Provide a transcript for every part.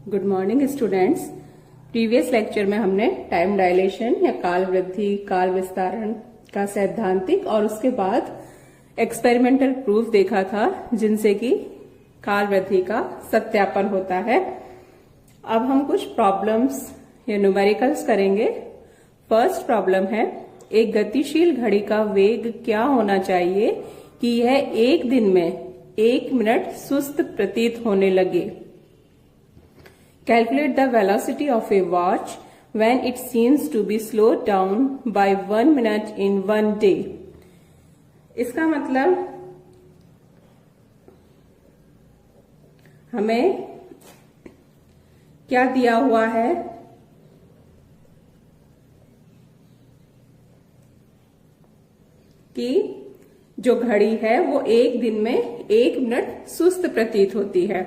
Good morning students. Previous lecture में हमने time dilation या काल वृद्धि काल विस्तारण का सैद्धांतिक और उसके बाद एक्सपेरिमेंटल प्रूफ देखा था, जिनसे कि काल वृद्धि का सत्यापन होता है। अब हम कुछ प्रॉब्लम्स या न्यूमेरिकल्स करेंगे। फर्स्ट प्रॉब्लम है, एक गतिशील घड़ी का वेग क्या होना चाहिए कि यह एक दिन में 1 मिनट सुस्त प्रतीत होने लगे। Calculate the velocity of a watch when it seems to be slowed down by 1 minute in 1 day. इसका मतलब हमें क्या दिया हुआ है कि जो घड़ी है वो एक दिन में 1 मिनट सुस्त प्रतीत होती है,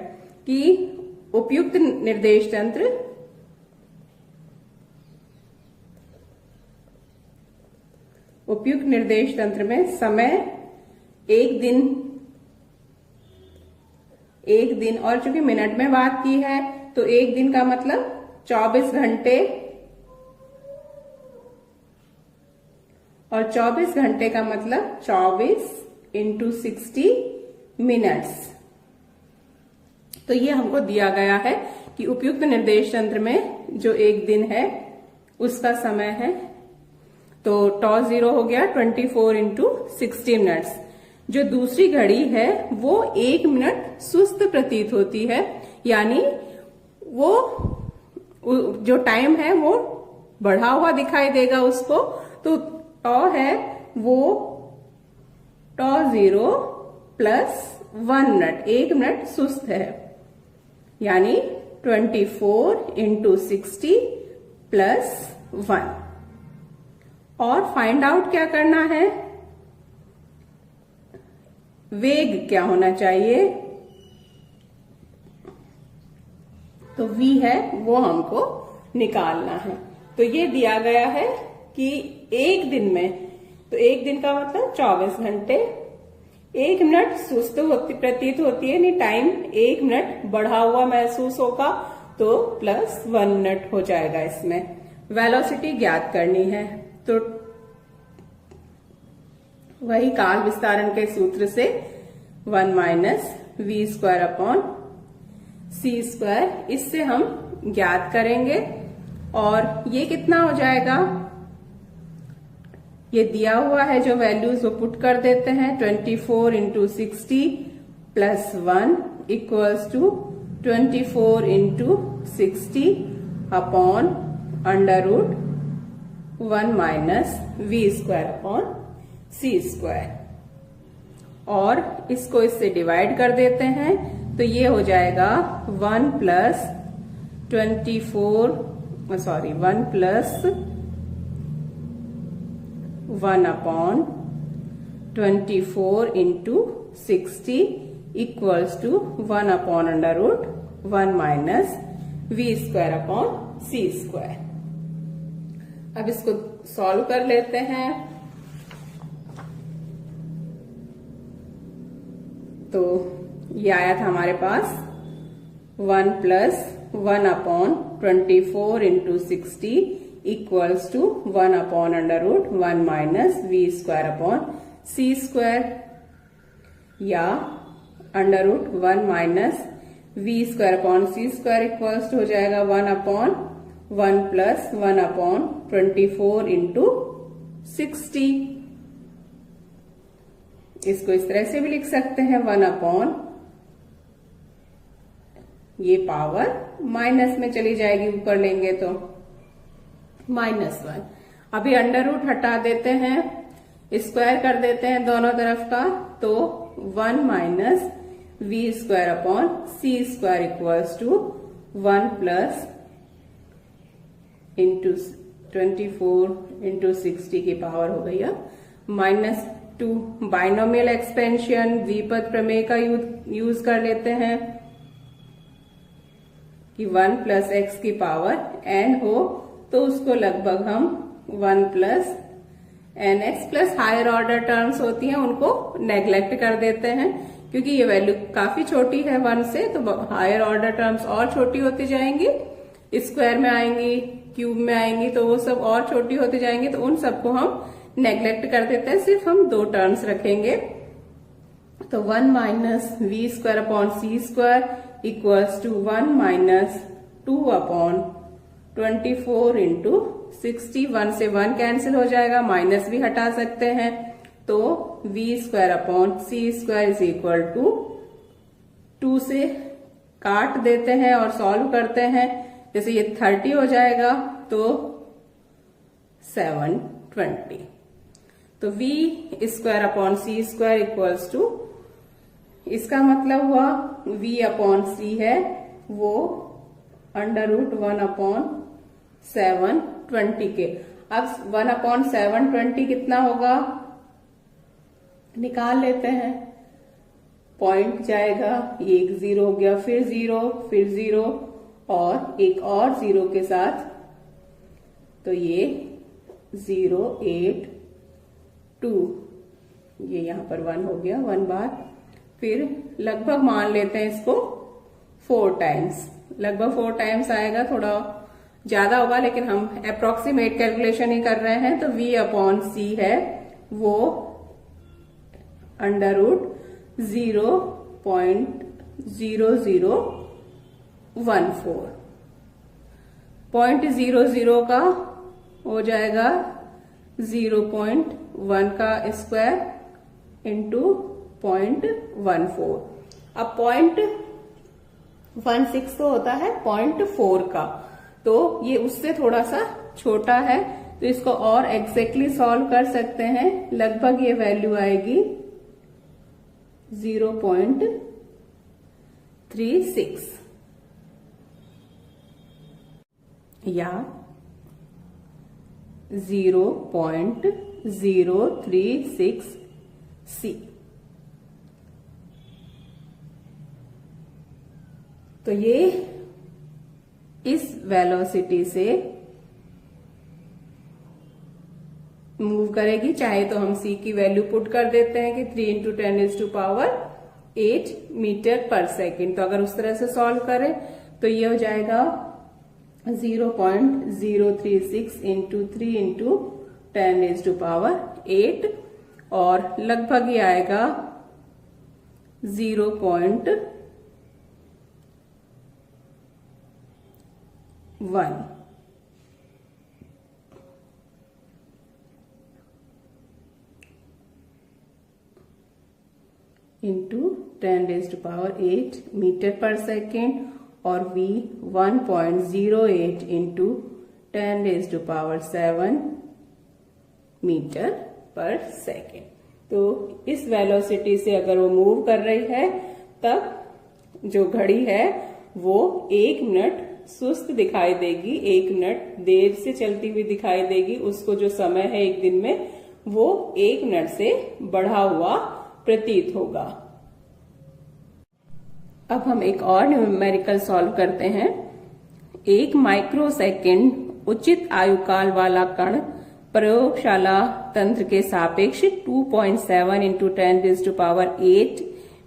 कि उपयुक्त निर्देश तंत्र में समय एक दिन और चूंकि मिनट में बात की है तो एक दिन का मतलब 24 घंटे और 24 घंटे का मतलब 24 × 60 मिनट्स। तो ये हमको दिया गया है कि उपयुक्त निर्देश तंत्र में जो एक दिन है उसका समय है, तो τ0 हो गया 24 × 60 मिनट्स। जो दूसरी घड़ी है वो 1 मिनट सुस्त प्रतीत होती है, यानी वो जो टाइम है वो बढ़ा हुआ दिखाई देगा उसको। तो τ है वो τ0 + 1 मिनट, 1 मिनट सुस्त है, यानी 24 × 60 + 1। और फाइंड आउट क्या करना है, वेग क्या होना चाहिए। तो v है वो हमको निकालना है। तो ये दिया गया है कि एक दिन में, तो एक दिन का मतलब 24 घंटे, 1 मिनट सुस्त प्रतीत होती है, नहीं टाइम 1 मिनट बढ़ा हुआ महसूस होगा, तो +1 मिनट हो जाएगा। इसमें वेलोसिटी ज्ञात करनी है, तो वही काल विस्तारण के सूत्र से 1 - v² c², इससे हम ज्ञात करेंगे। और ये कितना हो जाएगा, ये दिया हुआ है जो वैल्यूज वो पुट कर देते हैं। 24 × 60 + 1 = 24 × 60 अपॉन √1 - v² c²। और इसको इससे डिवाइड कर देते हैं, तो ये हो जाएगा 1 + 1 अपॉन 24 × 60 = 1 अपॉन √1 - v² c²। अब इसको सॉल्व कर लेते हैं। तो ये आया था हमारे पास 1 + 1 अपॉन 24 × 60 = 1 अपॉन √1 - v² c², या √1 - v² c² हो जाएगा 1 अपॉन 1 + 1 अपॉन 24 × 60। इसको इस तरह से भी लिख सकते हैं 1 अपॉन, ये पावर माइनस में चली जाएगी, ऊपर लेंगे तो -1। अभी √ हटा देते हैं, स्क्वायर कर देते हैं दोनों तरफ का, तो 1 - v² c² = 1 + 24 × 60 की पावर हो गई -2। बाइनोमियल एक्सपेंशन द्विपद प्रमेय का यूज कर लेते हैं कि 1 + x की पावर n हो, तो उसको लगभग हम 1 + nx + हायर ऑर्डर टर्म्स होती हैं उनको नेग्लेक्ट कर देते हैं, क्योंकि ये वैल्यू काफी छोटी है 1 से, तो हायर ऑर्डर टर्म्स और छोटी होती जाएंगी, स्क्वायर में आएंगी, क्यूब में आएंगी, तो वो सब और छोटी होती जाएंगी, तो उन सबको हम नेग्लेक्ट कर देते हैं, सिर्फ हम 2 टर्म्स रखेंगे। तो 1 minus v square upon c square equals to 1 minus 2 upon 24 into 60। 1 से 1 कैंसिल हो जाएगा, माइनस भी हटा सकते हैं, तो v square upon c square is equal to 2 से काट देते हैं और सॉल्व करते हैं, जैसे ये 30 हो जाएगा तो 720। तो v square upon c square equals to, इसका मतलब हुआ v अपॉन सी है वो √1 अपॉन 720 के। अब 1 अपॉन 720 कितना होगा निकाल लेते हैं, पॉइंट जाएगा, ये एक 0 हो गया, फिर 0, फिर 0 और एक और 0 के साथ, तो ये 0, 8, 2, ये यहां पर 1 हो गया, 1 बार, फिर लगभग मान लेते हैं इसको 4 टाइम्स, लगभग 4 टाइम्स आएगा, थोड़ा ज्यादा होगा लेकिन हम अप्रोक्सीमेट कैलकुलेशन ही कर रहे हैं। तो v अपॉन सी है वो √0.0014, 0.00 का हो जाएगा 0.1 का स्क्वायर इंटू 0.14। अब 0.16 तो होता है 0.4 का, तो ये उससे थोड़ा सा छोटा है, तो इसको और एग्जैक्टली सॉल्व कर सकते हैं। लगभग ये वैल्यू आएगी 0.36 या 0.036 C। तो ये इस वेलोसिटी से मूव करेगी, चाहे तो हम c की वैल्यू पुट कर देते हैं कि 3 × 10⁸8 मीटर पर सेकेंड। तो अगर उस तरह से सॉल्व करें तो ये हो जाएगा 0.036 इंटू 3 इंटू 10⁸8 और लगभग ये आएगा 0.1 इंटू 10⁸8 मीटर पर सेकेंड और v 1.08 इंटू 10�7 मीटर पर सेकेंड। तो इस वेलोसिटी से अगर वो मूव कर रही है तब जो घड़ी है वो 1 मिनट सुस्त दिखाई देगी, 1 मिनट देर से चलती हुई दिखाई देगी। उसको जो समय है एक दिन में वो 1 मिनट से बढ़ा हुआ प्रतीत होगा। अब हम एक और न्यूमेरिकल सॉल्व करते हैं। 1 माइक्रोसेकंड उचित आयुकाल वाला कण प्रयोगशाला तंत्र के सापेक्ष 2.7 इंटू 10⁸8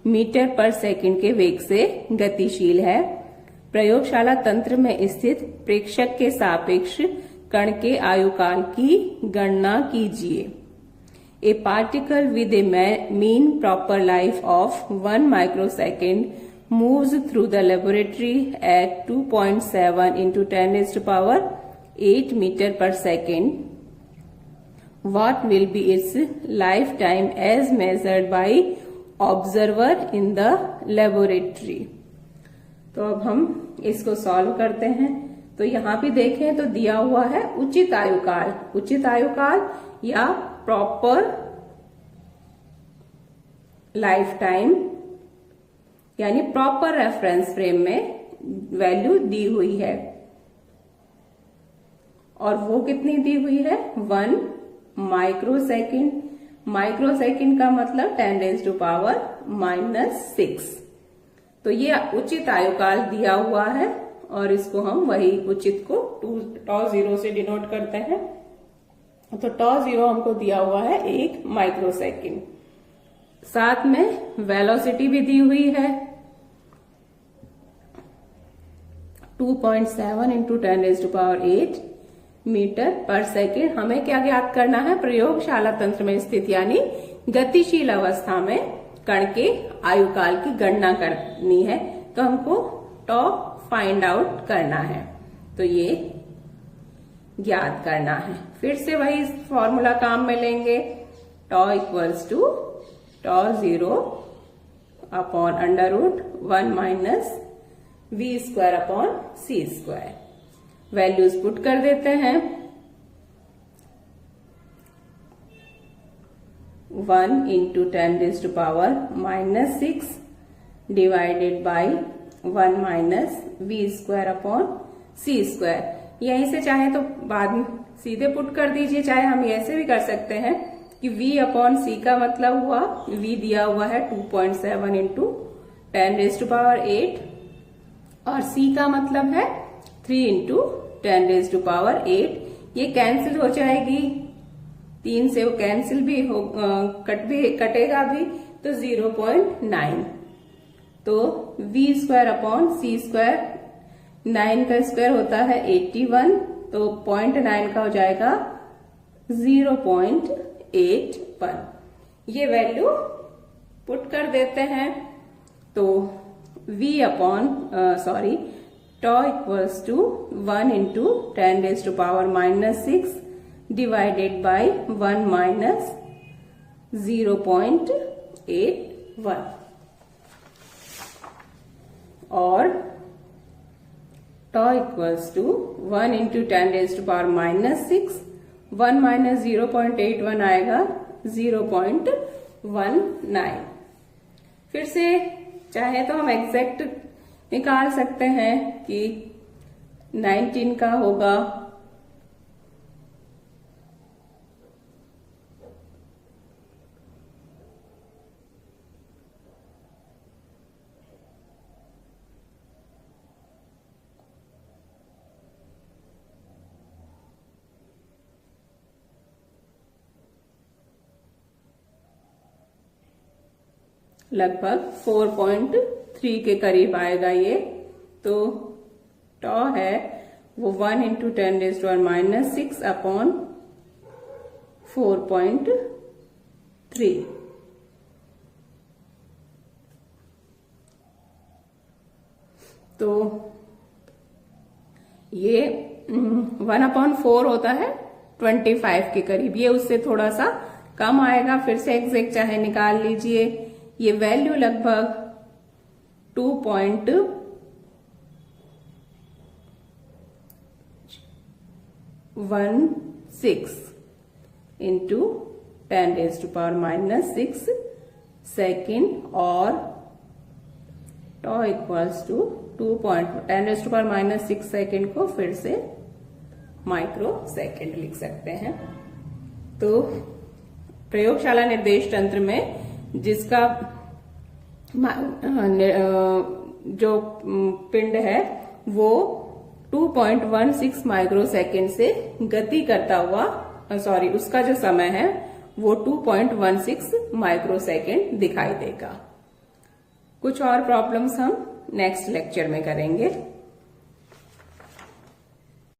मीटर पर सेकंड के वेग से गतिशील है। प्रयोगशाला तंत्र में स्थित प्रेक्षक के सापेक्ष कण के आयुकाल की गणना कीजिए। A particle with a mean proper life of 1 microsecond moves through the laboratory at 2.7 into 10⁸8 meter per second. What will be its lifetime as measured by observer in the laboratory? तो अब हम इसको सॉल्व करते हैं। तो यहाँ भी देखें तो दिया हुआ है उचित आयुकाल, उचित आयुकाल या प्रॉपर लाइफ टाइम, यानी प्रॉपर रेफरेंस फ्रेम में वैल्यू दी हुई है और वो कितनी दी हुई है 1 माइक्रोसेकंड। माइक्रोसेकंड का मतलब 10⁻⁻⁶। तो ये उचित आयुकाल दिया हुआ है और इसको हम वही उचित को τ0 से डिनोट करते हैं। तो τ0 हमको दिया हुआ है 1 माइक्रोसेकंड। साथ में वेलोसिटी भी दी हुई है 2.7 इंटू 10⁸ मीटर पर सेकेंड। हमें क्या ज्ञात करना है? प्रयोगशाला तंत्र में स्थित यानी गतिशील अवस्था में कण के आयुकाल की गणना करनी है। तो हमको टॉ फाइंड आउट करना है, तो ये ज्ञात करना है। फिर से वही फॉर्मूला काम में लेंगे, tau equals to tau 0 upon √1 minus v² upon c²। Values put कर देते हैं। 1 into 10⁻⁻6 divided by 1 minus v² upon c²। यहीं से चाहे तो बाद में सीधे पुट कर दीजिए, चाहे हम ऐसे भी कर सकते हैं कि v अपॉन c का मतलब हुआ, v दिया हुआ है 2.7 इंटू 10⁸ और c का मतलब है 3 इंटू 10⁸। ये कैंसिल हो जाएगी, 3 से वो कैंसिल भी हो कटेगा भी, तो 0.9। तो v² अपॉन c², 9 का स्क्वायर होता है 81, तो 0.9 का हो जाएगा 0.81। ये वैल्यू पुट कर देते हैं। तो tau equals to 1 into 10⁻⁻6 divided by 1 minus 0.81 और tau equals to 1 into 10⁻⁻6, 1 minus 0.81 आएगा 0.19। फिर से चाहे तो हम एग्जैक्ट निकाल सकते हैं कि 19 का होगा लगभग 4.3 के करीब आएगा ये। तो टॉ है वो 1 इंटू 10⁻⁻6 अपॉन 4.3। तो ये 1/4 होता है 25 के करीब, ये उससे थोड़ा सा कम आएगा। फिर से एग्जैक्ट चाहे निकाल लीजिए, ये वैल्यू लगभग 2.16 इंटू 10⁻⁻6 सेकेंड और टॉ इक्वल्स टू 10⁻⁻6 सेकेंड को फिर से माइक्रो सेकेंड लिख सकते हैं। तो प्रयोगशाला निर्देश तंत्र में जिसका जो पिंड है वो 2.16 माइक्रो सेकेंड से गति करता हुआ, उसका जो समय है वो 2.16 माइक्रो सेकेंड दिखाई देगा। कुछ और प्रॉब्लम्स हम नेक्स्ट लेक्चर में करेंगे।